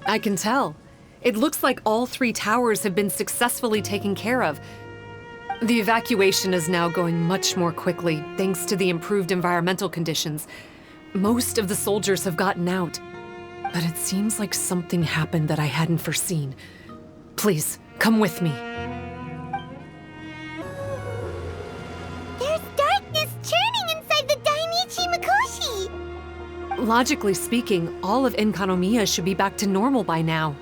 I can tell. It looks like all 3 towers have been successfully taken care of. The evacuation is now going much more quickly, thanks to the improved environmental conditions. Most of the soldiers have gotten out, but it seems like something happened that I hadn't foreseen. Please, come with me. There's darkness churning inside the Dainichi Mikoshi! Logically speaking, all of Enkanomiya should be back to normal by now.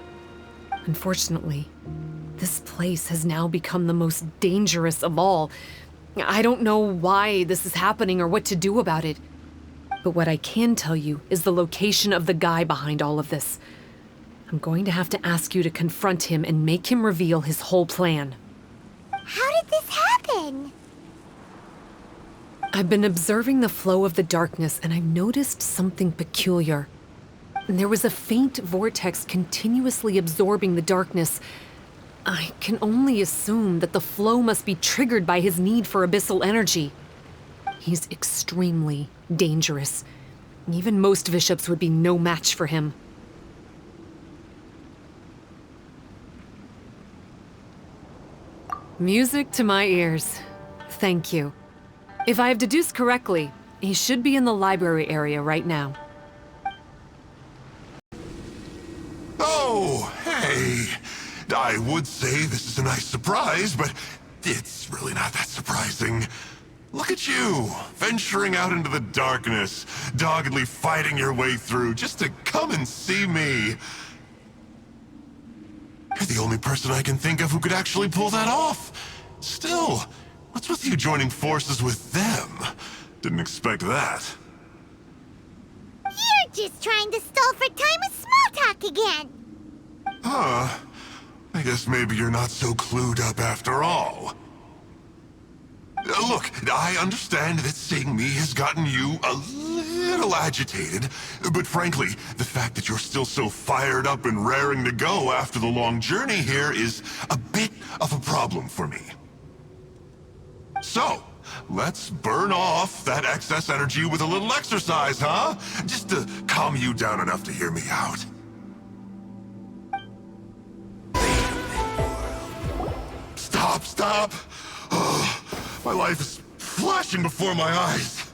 Unfortunately, this place has now become the most dangerous of all. I don't know why this is happening or what to do about it. But what I can tell you is the location of the guy behind all of this. I'm going to have to ask you to confront him and make him reveal his whole plan. How did this happen? I've been observing the flow of the darkness and I've noticed something peculiar. There was a faint vortex continuously absorbing the darkness. I can only assume that the flow must be triggered by his need for abyssal energy. He's extremely dangerous. Even most Vishaps would be no match for him. Music to my ears. Thank you. If I have deduced correctly, he should be in the library area right now. Oh, hey! I would say this is a nice surprise, but it's really not that surprising. Look at you, venturing out into the darkness, doggedly fighting your way through just to come and see me. You're the only person I can think of who could actually pull that off. Still, what's with you joining forces with them? Didn't expect that. You're just trying to stall for time with small talk again! Huh. I guess maybe you're not so clued up after all. Look, I understand that seeing me has gotten you a little agitated, but frankly, the fact that you're still so fired up and raring to go after the long journey here is a bit of a problem for me. So, let's burn off that excess energy with a little exercise, huh? Just to calm you down enough to hear me out. Stop! Oh, my life is flashing before my eyes.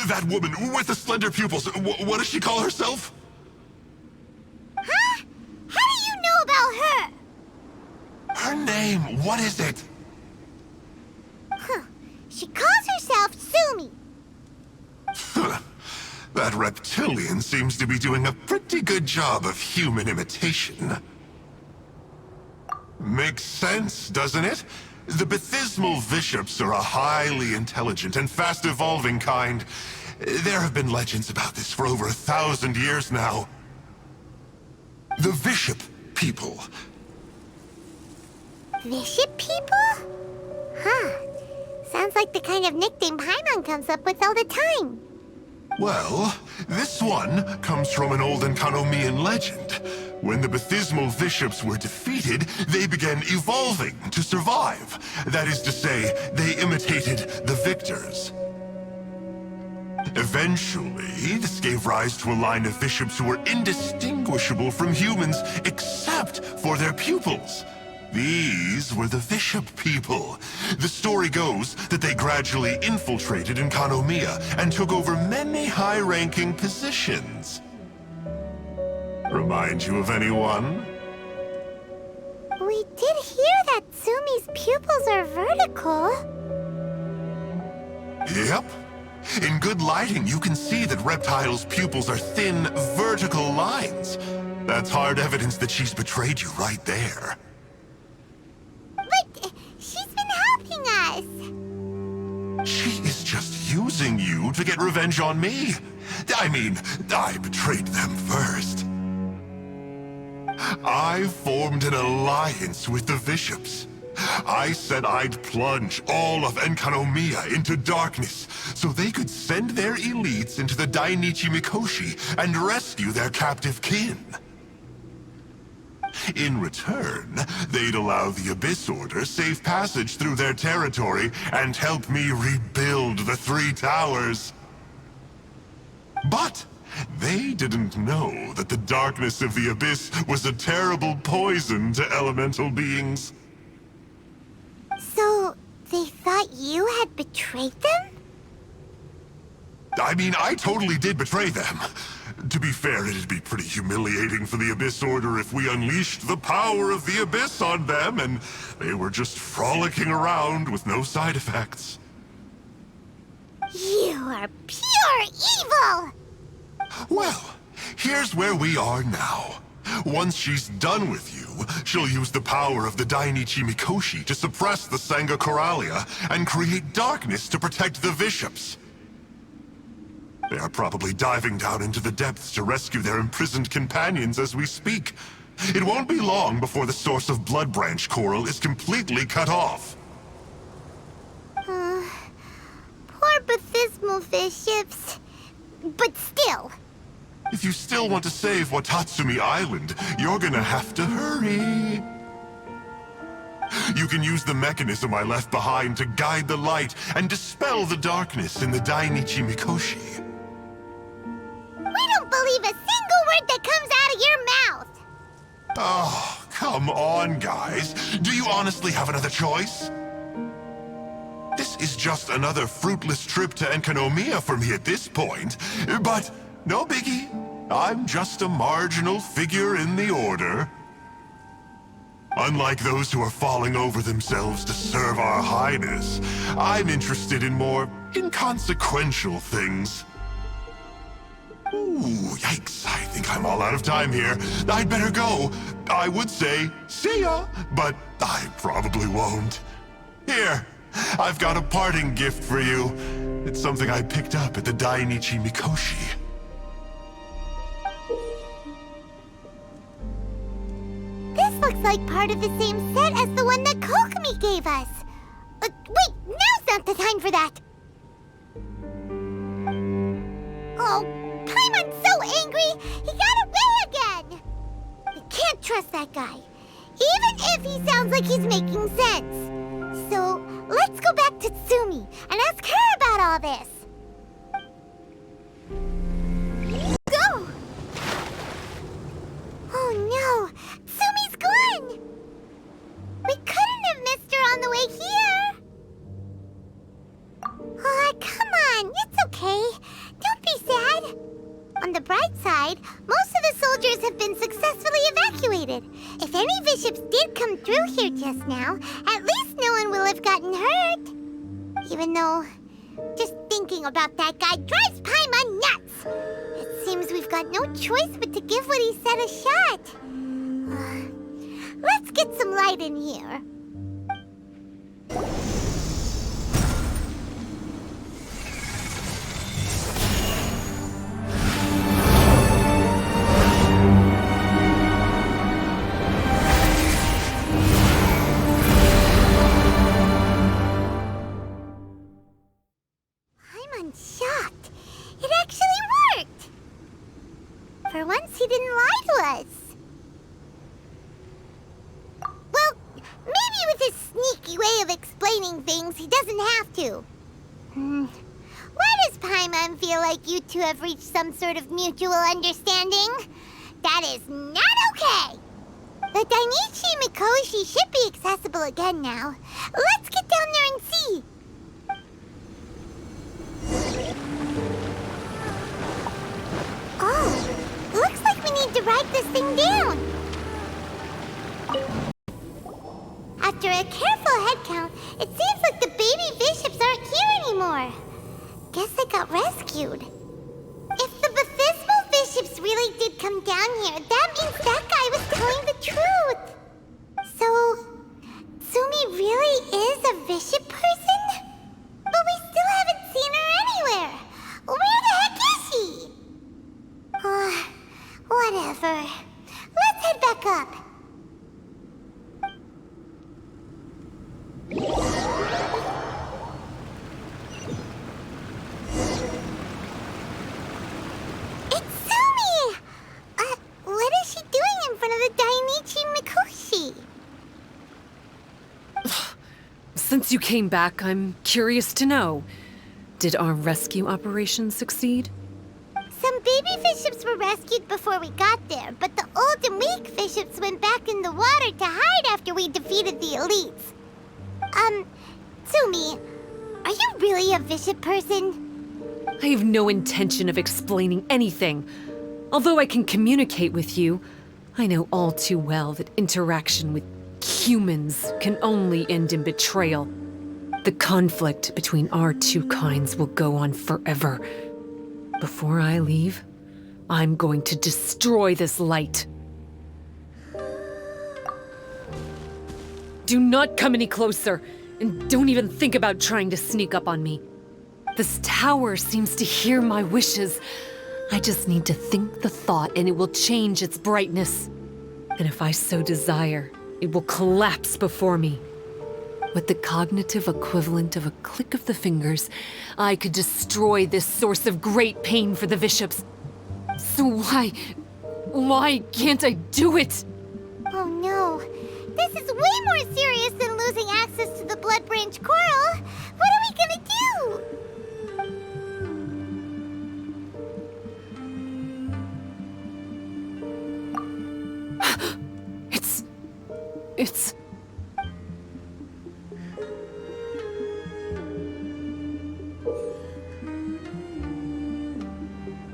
That woman with the slender pupils, what does she call herself? Huh? How do you know about her? Her name, what is it? Huh. She calls herself Tsumi. That reptilian seems to be doing a pretty good job of human imitation. Makes sense, doesn't it? The Bathysmal Vishaps are a highly intelligent and fast-evolving kind. There have been legends about this for over 1,000 years now. The Vishap people. Vishap people? Huh. Sounds like the kind of nickname Paimon comes up with all the time. Well, this one comes from an old Enkanomiyan legend. When the Bathysmal Vishaps were defeated, they began evolving to survive. That is to say, they imitated the victors. Eventually, this gave rise to a line of Vishaps who were indistinguishable from humans except for their pupils. These were the Vishap people. The story goes that they gradually infiltrated Enkanomiya and took over many high-ranking positions. Remind you of anyone? We did hear that Tsumi's pupils are vertical. Yep. In good lighting, you can see that Reptile's pupils are thin, vertical lines. That's hard evidence that she's betrayed you right there. But she's been helping us. She is just using you to get revenge on me. I mean, I betrayed them first. I formed an alliance with the Vishaps. I said I'd plunge all of Enkanomiya into darkness so they could send their elites into the Dainichi Mikoshi and rescue their captive kin. In return, they'd allow the Abyss Order safe passage through their territory and help me rebuild the 3 towers. But They didn't know that the darkness of the Abyss was a terrible poison to elemental beings. So, they thought you had betrayed them? I mean, I totally did betray them. To be fair, it'd be pretty humiliating for the Abyss Order if we unleashed the power of the Abyss on them and they were just frolicking around with no side effects. You are pure evil! Well, here's where we are now. Once she's done with you, she'll use the power of the Dainichi Mikoshi to suppress the Sangha Coralia and create darkness to protect the Vishaps. They are probably diving down into the depths to rescue their imprisoned companions as we speak. It won't be long before the source of Blood Branch Coral is completely cut off. Poor Bathysmal Vishaps. But still. If you still want to save Watatsumi Island, you're gonna have to hurry. You can use the mechanism I left behind to guide the light and dispel the darkness in the Dainichi Mikoshi. We don't believe a single word that comes out of your mouth! Oh, come on, guys. Do you honestly have another choice? This is just another fruitless trip to Enkanomiya for me at this point, but no biggie. I'm just a marginal figure in the Order. Unlike those who are falling over themselves to serve our Highness, I'm interested in more inconsequential things. Ooh, yikes. I think I'm all out of time here. I'd better go. I would say, see ya, but I probably won't. Here, I've got a parting gift for you. It's something I picked up at the Dainichi Mikoshi. This looks like part of the same set as the one that Kokomi gave us. Wait, now's not the time for that. Oh, Paimon's so angry, he got away again. I can't trust that guy, even if he sounds like he's making sense. So, let's go back to Tsumi and ask her about all this. Go! Oh no, Tsumi's gone! We couldn't have missed her on the way here. Oh, come on, it's okay. Don't be sad. On the bright side, most of the soldiers have been successfully evacuated. If any Vishaps did come through here just now, at least no one will have gotten hurt. Even though, just thinking about that guy drives Paimon nuts. It seems we've got no choice but to give what he said a shot. Let's get some light in here. I'm shocked. It actually worked. For once, he didn't lie to us. Well, maybe with his sneaky way of explaining things, he doesn't have to. Why does Paimon feel like you two have reached some sort of mutual understanding? That is not okay. The Dainichi Mikoshi should be accessible again now. Let's get down there and see. Oh, looks like we need to write this thing down. After a careful head count, it seems like the baby Vishaps aren't here anymore. Guess they got rescued. If the Bathysmal Vishaps really did come down here, that means that guy was telling the truth. So, Tsumi really is a Vishap person? But we still haven't seen her anywhere. Where the heck is she? Whatever. Let's head back up. It's Tsumi! What is she doing in front of the Dainichi Mikoshi? Since you came back, I'm curious to know. Did our rescue operation succeed? Some baby Vishaps were rescued before we got there, but the old and weak Vishaps went back in the water to hide after we defeated the elites. Tsumi, are you really a Vishap person? I have no intention of explaining anything. Although I can communicate with you, I know all too well that interaction with humans can only end in betrayal. The conflict between our two kinds will go on forever. Before I leave, I'm going to destroy this light. Do not come any closer, and don't even think about trying to sneak up on me. This tower seems to hear my wishes. I just need to think the thought and it will change its brightness. And if I so desire, it will collapse before me. With the cognitive equivalent of a click of the fingers, I could destroy this source of great pain for the Vishaps. So why can't I do it? Oh no. This is way more serious than losing access to the Blood Branch Coral. What are we gonna do? It's...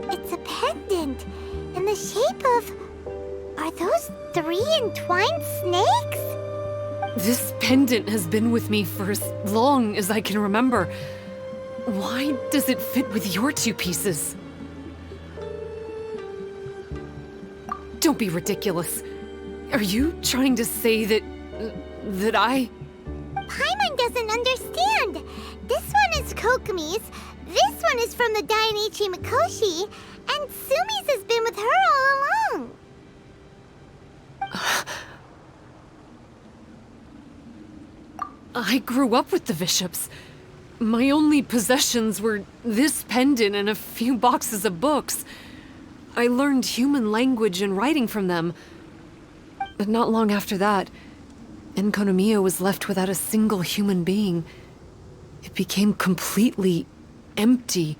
It's a pendant in the shape of... Are those 3 entwined snakes? This pendant has been with me for as long as I can remember. Why does it fit with your 2 pieces? Don't be ridiculous. Are you trying to say that I... Paimon doesn't understand. This one is Kokomi's, this one is from the Dainichi Mikoshi, and Tsumi's has been with her all along. I grew up with the Vishaps. My only possessions were this pendant and a few boxes of books. I learned human language and writing from them. But not long after that, Enkanomiya was left without a single human being. It became completely empty.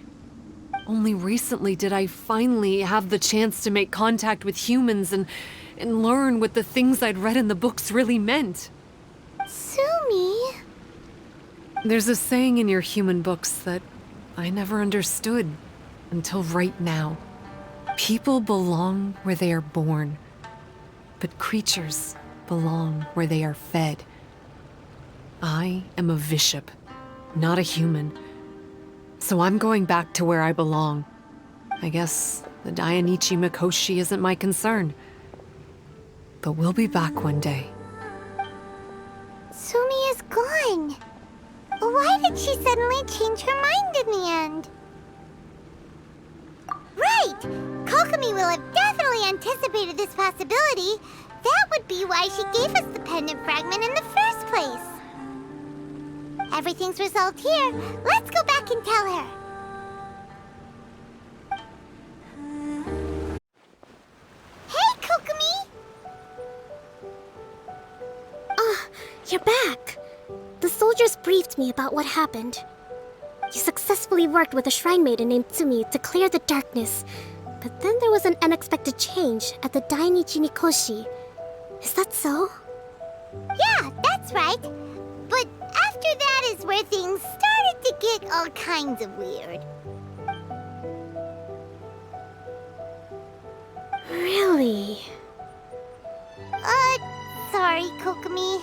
Only recently did I finally have the chance to make contact with humans and learn what the things I'd read in the books really meant. Tsumi? There's a saying in your human books that I never understood until right now. People belong where they are born, but creatures belong where they are fed. I am a Vishap, not a human. So I'm going back to where I belong. I guess the Dainichi Mikoshi isn't my concern. But we'll be back one day. Tsumi is gone. Why did she suddenly change her mind in the end? Right! Kokomi will have definitely anticipated this possibility. That would be why she gave us the pendant fragment in the first place. Everything's resolved here. Let's go back and tell her. Hey, Kokomi! You're back. The soldiers briefed me about what happened. You successfully worked with a shrine maiden named Tsumi to clear the darkness. But then there was an unexpected change at the Dainichi Mikoshi. Is that so? Yeah, that's right. But after that is where things started to get all kinds of weird. Really? Sorry, Kokomi.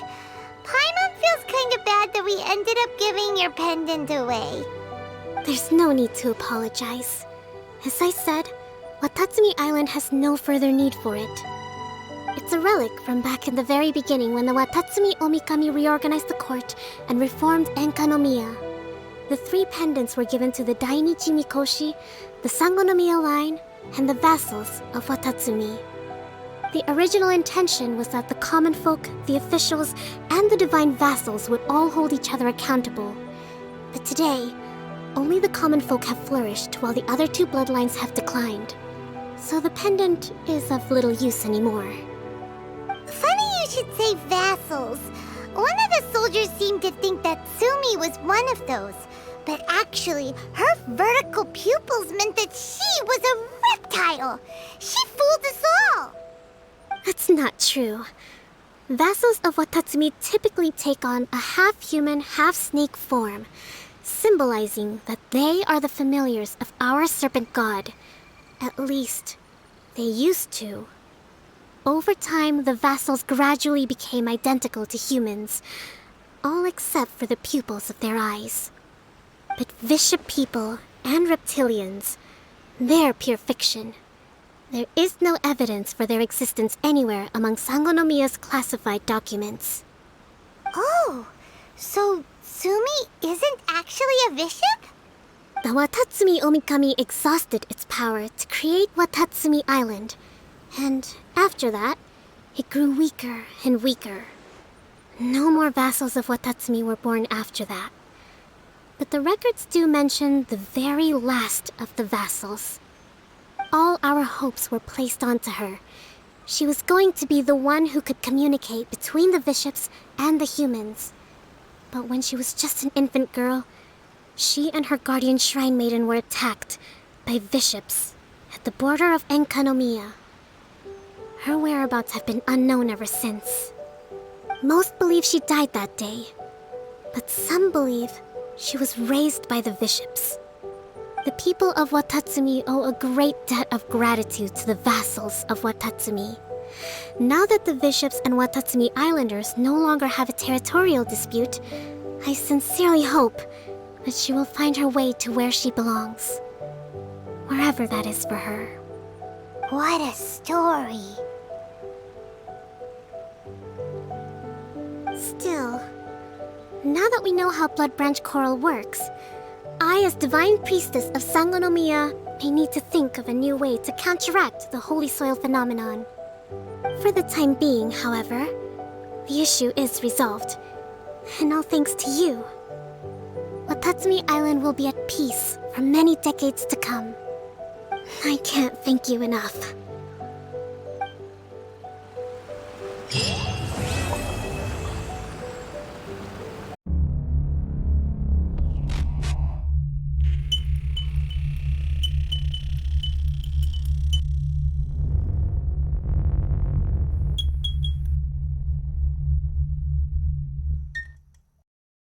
Paimon feels kind of bad that we ended up giving your pendant away. There's no need to apologize. As I said, Watatsumi Island has no further need for it. It's a relic from back in the very beginning when the Watatsumi Omikami reorganized the court and reformed Enkanomiya. The 3 pendants were given to the Dainichi Mikoshi, the Sangonomiya line, and the vassals of Watatsumi. The original intention was that the common folk, the officials, and the divine vassals would all hold each other accountable. But today, only the common folk have flourished while the other 2 bloodlines have declined. So the pendant is of little use anymore. Funny you should say vassals. One of the soldiers seemed to think that Tsumi was one of those. But actually, her vertical pupils meant that she was a reptile. She fooled us all. That's not true. Vassals of Watatsumi typically take on a half-human, half-snake form, symbolizing that they are the familiars of our serpent god. At least, they used to. Over time, the vassals gradually became identical to humans, all except for the pupils of their eyes. But Vishap people and reptilians, they're pure fiction. There is no evidence for their existence anywhere among Sangonomiya's classified documents. Oh, so Tsumi isn't actually a Vishap? The Watatsumi Omikami exhausted its power to create Watatsumi Island, and after that, it grew weaker and weaker. No more vassals of Watatsumi were born after that. But the records do mention the very last of the vassals. All our hopes were placed onto her. She was going to be the one who could communicate between the Vishaps and the humans. But when she was just an infant girl, she and her guardian shrine maiden were attacked by Vishaps at the border of Enkanomiya. Her whereabouts have been unknown ever since. Most believe she died that day, but some believe she was raised by the Vishaps. The people of Watatsumi owe a great debt of gratitude to the vassals of Watatsumi. Now that the Vishaps and Watatsumi Islanders no longer have a territorial dispute, I sincerely hope that she will find her way to where she belongs. Wherever that is for her. What a story. Still, now that we know how Blood Branch Coral works, I, as Divine Priestess of Sangonomiya, may need to think of a new way to counteract the Holy Soil phenomenon. For the time being, however, the issue is resolved, and all thanks to you. Watatsumi Island will be at peace for many decades to come. I can't thank you enough.